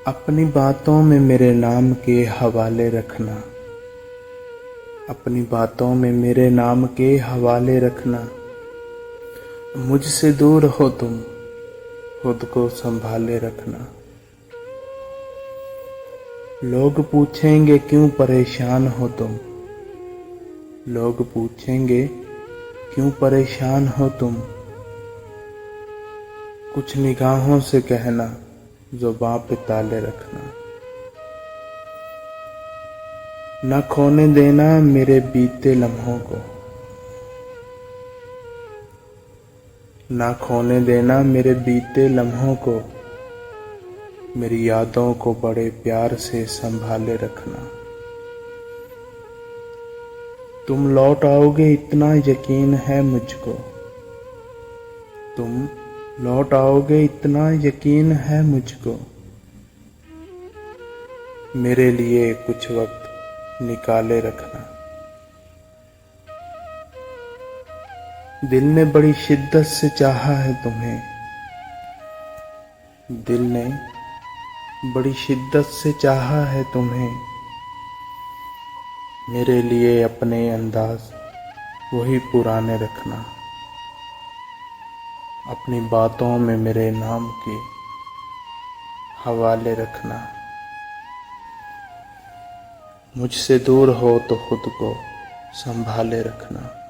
अपनी बातों में मेरे नाम के हवाले रखना। अपनी बातों में मेरे नाम के हवाले रखना। मुझसे दूर हो तुम, खुद को संभाले रखना। लोग पूछेंगे क्यों परेशान हो तुम। लोग पूछेंगे क्यों परेशान हो तुम। कुछ निगाहों से कहना, ज़ुबां पे ताले रखना। न खोने देना मेरे बीते लम्हों को। न खोने देना मेरे बीते लम्हों को। मेरी यादों को बड़े प्यार से संभाले रखना। तुम लौट आओगे इतना यकीन है मुझको। तुम लौट आओगे इतना यकीन है मुझको। मेरे लिए कुछ वक्त निकाले रखना। दिल ने बड़ी शिद्दत से चाहा है तुम्हें। दिल ने बड़ी शिद्दत से चाहा है तुम्हें। मेरे लिए अपने अंदाज वही पुराने रखना। अपनी बातों में मेरे नाम के हवाले रखना। मुझसे दूर हो तो खुद को संभाले रखना।